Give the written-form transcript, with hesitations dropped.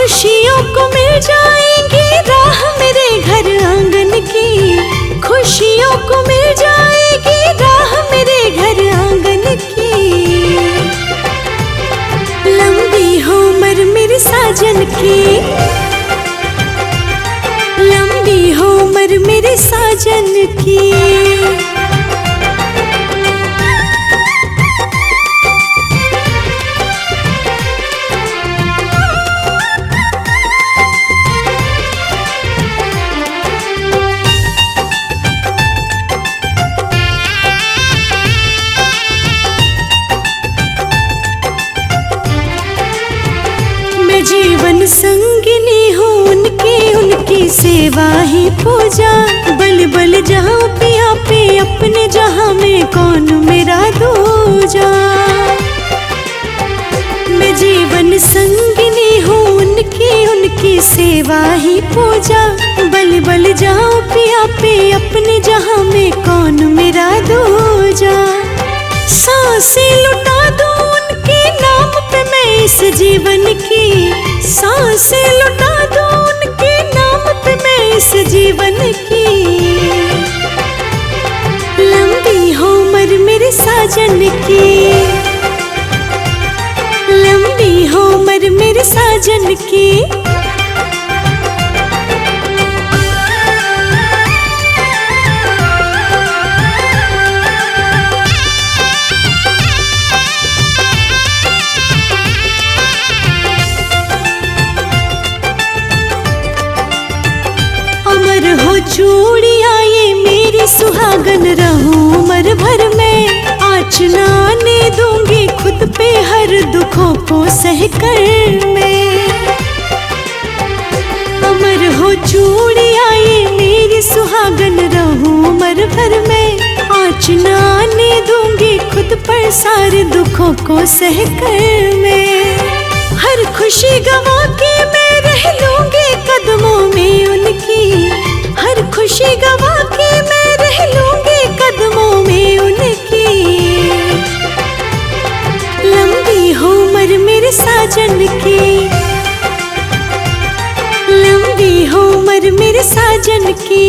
खुशियों को मिल जाएगी राह मेरे घर आंगन की, खुशियों को मिल जाएगी राह मेरे घर आंगन की। लंबी हो उम्र मेरे साजन की, लंबी हो उम्र मेरे साजन की। जीवन संगिनी हूँ उनकी सेवा ही पूजा। बल बल जहाँ पिया पे अपने जहाँ में कौन मेरा दूजा। मैं जीवन संगिनी हूँ उनकी सेवा ही पूजा। बल बल जहाँ पिया पे अपने जहाँ में कौन मेरा दूजा। सांसें लुटा दूँ उनके नाम पे मैं इस जीवन की, सांसें लुटा दूँ उनके नाम पे मैं इस जीवन की। लंबी हो उम्र मेरे साजन की, लंबी हो उम्र मेरे साजन की। हो चूड़िया ये मेरी सुहागन रहूं उम्र भर में। आँच ना आने दूंगी खुद पे हर दुखों को सहकर मैं। अमर हो चूड़िया ये मेरी सुहागन रहूं उम्र भर में। आँच ना आने दूंगी खुद पर सारे दुखों को सहकर मैं। हर खुशी गवा के मैं रह लूंगी कदमों में उनकी, हर खुशी गवा के मैं रह लूंगी कदमों में उनकी। लंबी हो उम्र मेरे साजन की, लंबी हो उम्र मेरे साजन की।